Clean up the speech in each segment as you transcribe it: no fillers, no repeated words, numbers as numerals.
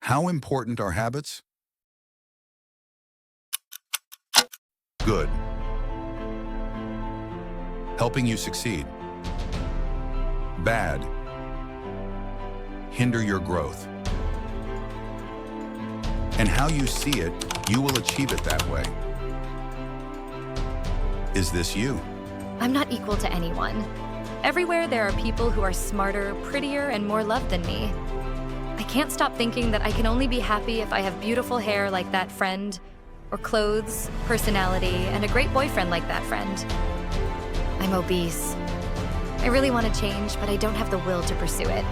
How important are habits? Good. Helping you succeed. Bad. Hinder your growth. And how you see it, you will achieve it that way. Is this you? I'm not equal to anyone. Everywhere there are people who are smarter, prettier, and more loved than me. I can't stop thinking that I can only be happy if I have beautiful hair like that friend, or clothes, personality, and a great boyfriend like that friend. I'm obese. I really want to change, but I don't have the will to pursue it.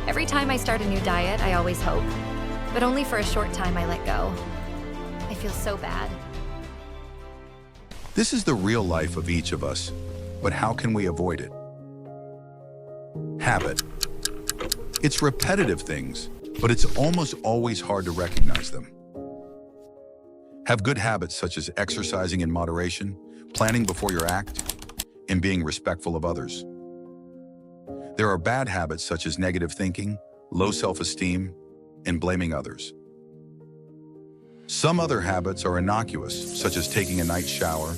Every time I start a new diet, I always hope, but only for a short time I let go. I feel so bad. This is the real life of each of us, but how can we avoid it? Habit. It's repetitive things, but it's almost always hard to recognize them. Have good habits such as exercising in moderation, planning before you act, and being respectful of others. There are bad habits such as negative thinking, low self-esteem, and blaming others. Some other habits are innocuous, such as taking a night shower,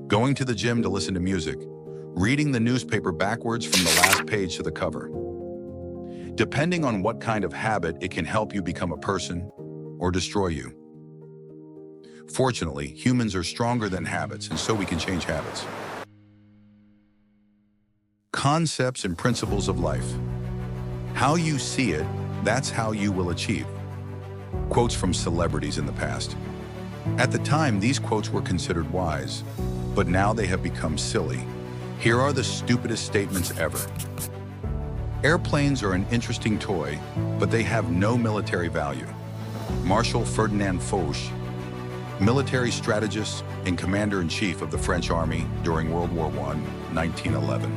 going to the gym to listen to music, reading the newspaper backwards from the last page to the cover. Depending on what kind of habit, it can help you become a person or destroy you. Fortunately, humans are stronger than habits, and so we can change habits. Concepts and principles of life. How you see it, that's how you will achieve. Quotes from celebrities in the past. At the time, these quotes were considered wise, but now they have become silly. Here are the stupidest statements ever. Airplanes are an interesting toy, but they have no military value. Marshal Ferdinand Foch, military strategist and commander-in-chief of the French Army during World War I, 1911.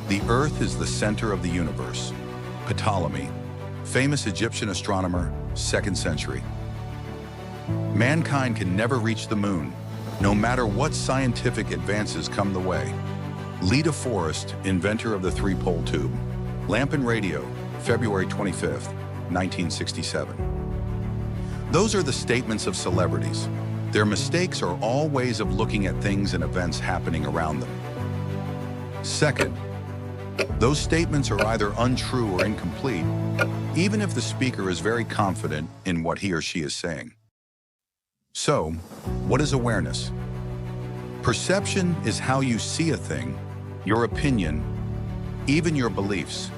The Earth is the center of the universe. Ptolemy, famous Egyptian astronomer, 2nd century. Mankind can never reach the moon, no matter what scientific advances come the way. Leda Forrest, inventor of the three-pole tube. Lamp and radio, February 25th, 1967. Those are the statements of celebrities. Their mistakes are all ways of looking at things and events happening around them. Second, those statements are either untrue or incomplete, even if the speaker is very confident in what he or she is saying. So, what is awareness? Perception is how you see a thing, your opinion, even your beliefs.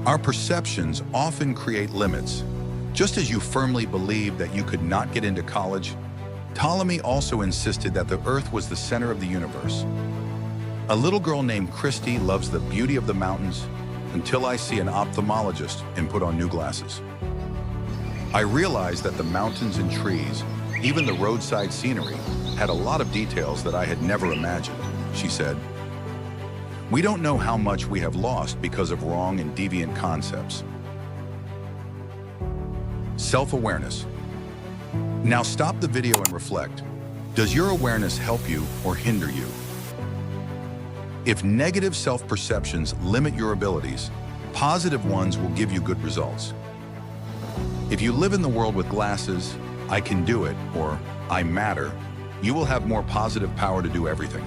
Our perceptions often create limits. Just as you firmly believed that you could not get into college, Ptolemy also insisted that the Earth was the center of the universe. A little girl named Christy loves the beauty of the mountains until I see an ophthalmologist and put on new glasses. I realized that the mountains and trees, even the roadside scenery, had a lot of details that I had never imagined, she said. We don't know how much we have lost because of wrong and deviant concepts. Self-awareness. Now stop the video and reflect. Does your awareness help you or hinder you? If negative self-perceptions limit your abilities, positive ones will give you good results. If you live in the world with glasses, I can do it, or I matter, you will have more positive power to do everything.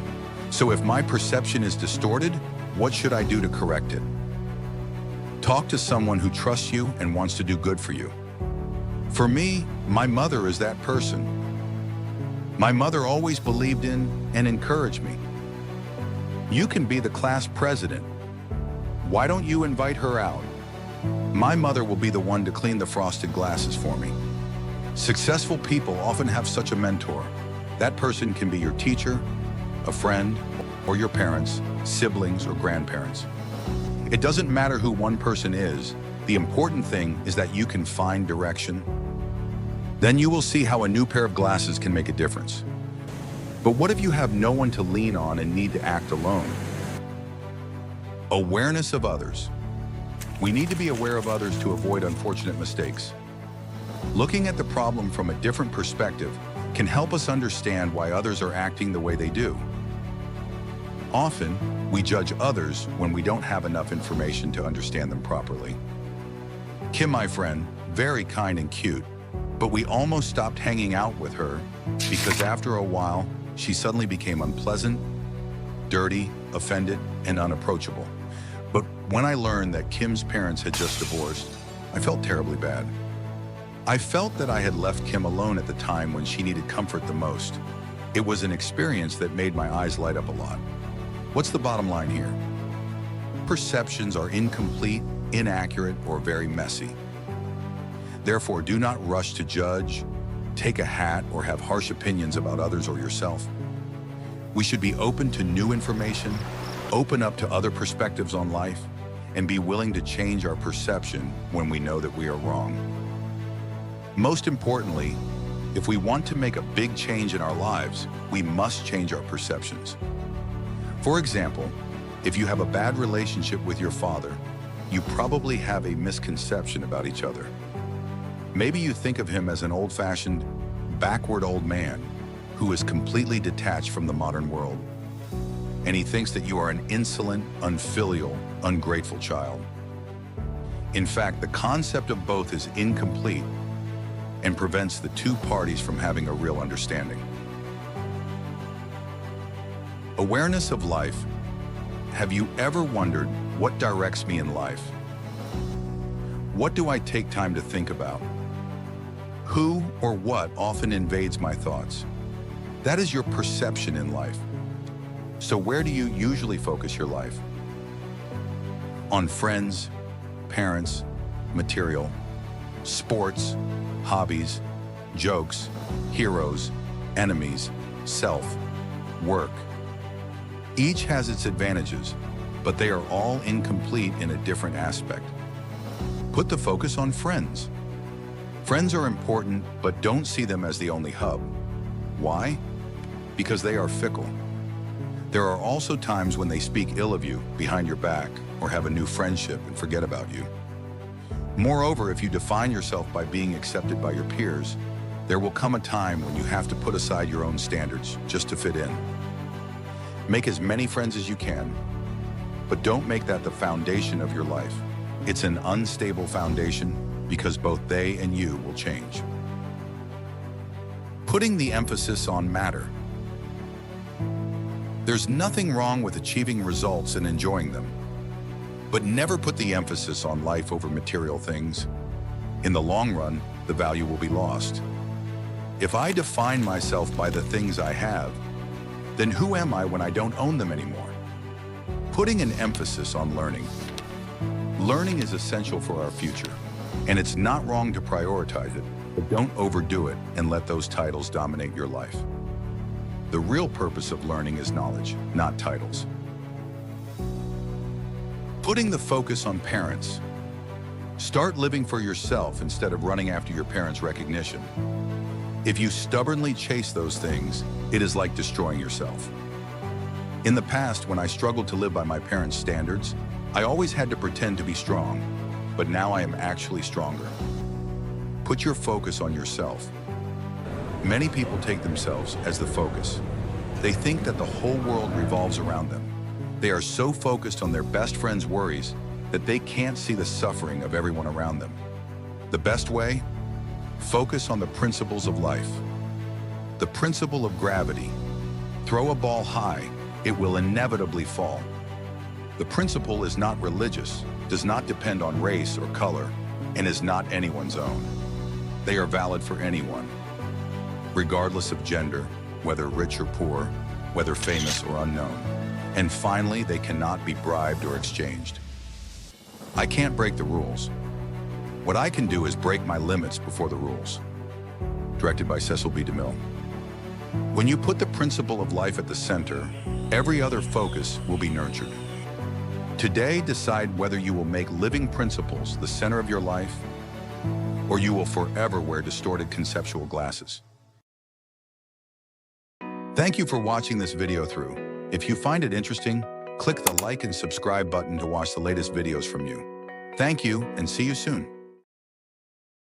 So if my perception is distorted, what should I do to correct it? Talk to someone who trusts you and wants to do good for you. For me, my mother is that person. My mother always believed in and encouraged me. You can be the class president. Why don't you invite her out? My mother will be the one to clean the frosted glasses for me. Successful people often have such a mentor. That person can be your teacher, a friend, or your parents, siblings, or grandparents. It doesn't matter who one person is. The important thing is that you can find direction. Then you will see how a new pair of glasses can make a difference. But what if you have no one to lean on and need to act alone? Awareness of others. We need to be aware of others to avoid unfortunate mistakes. Looking at the problem from a different perspective can help us understand why others are acting the way they do. Often, we judge others when we don't have enough information to understand them properly. Kim, my friend, very kind and cute, but we almost stopped hanging out with her because after a while, she suddenly became unpleasant, dirty, offended, and unapproachable. But when I learned that Kim's parents had just divorced, I felt terribly bad. I felt that I had left Kim alone at the time when she needed comfort the most. It was an experience that made my eyes light up a lot. What's the bottom line here? Perceptions are incomplete, inaccurate, or very messy. Therefore, do not rush to judge, take a hat, or have harsh opinions about others or yourself. We should be open to new information, open up to other perspectives on life, and be willing to change our perception when we know that we are wrong. Most importantly, if we want to make a big change in our lives, we must change our perceptions. For example, if you have a bad relationship with your father, you probably have a misconception about each other. Maybe you think of him as an old-fashioned, backward old man who is completely detached from the modern world. And he thinks that you are an insolent, unfilial, ungrateful child. In fact, the concept of both is incomplete and prevents the two parties from having a real understanding. Awareness of life. Have you ever wondered what directs me in life? What do I take time to think about? Who or what often invades my thoughts? That is your perception in life. So where do you usually focus your life? On friends, parents, material, sports, hobbies, jokes, heroes, enemies, self, work. Each has its advantages, but they are all incomplete in a different aspect. Put the focus on friends. Friends are important, but don't see them as the only hub. Why? Because they are fickle. There are also times when they speak ill of you behind your back or have a new friendship and forget about you. Moreover, if you define yourself by being accepted by your peers, there will come a time when you have to put aside your own standards just to fit in. Make as many friends as you can, but don't make that the foundation of your life. It's an unstable foundation because both they and you will change. Putting the emphasis on matter. There's nothing wrong with achieving results and enjoying them, but never put the emphasis on life over material things. In the long run, the value will be lost. If I define myself by the things I have, then who am I when I don't own them anymore? Putting an emphasis on learning. Learning is essential for our future, and it's not wrong to prioritize it, but don't overdo it and let those titles dominate your life. The real purpose of learning is knowledge, not titles. Putting the focus on parents. Start living for yourself instead of running after your parents' recognition. If you stubbornly chase those things, it is like destroying yourself. In the past, when I struggled to live by my parents' standards, I always had to pretend to be strong, but now I am actually stronger. Put your focus on yourself. Many people take themselves as the focus. They think that the whole world revolves around them. They are so focused on their best friend's worries that they can't see the suffering of everyone around them. The best way? Focus on the principles of life. The principle of gravity. Throw a ball high, it will inevitably fall. The principle is not religious, does not depend on race or color, and is not anyone's own. They are valid for anyone, regardless of gender, whether rich or poor, whether famous or unknown. And finally, they cannot be bribed or exchanged. I can't break the rules. What I can do is break my limits before the rules. Directed by Cecil B. DeMille. When you put the principle of life at the center, every other focus will be nurtured. Today, decide whether you will make living principles the center of your life, or you will forever wear distorted conceptual glasses. Thank you for watching this video through. If you find it interesting, click the like and subscribe button to watch the latest videos from you. Thank you, and see you soon.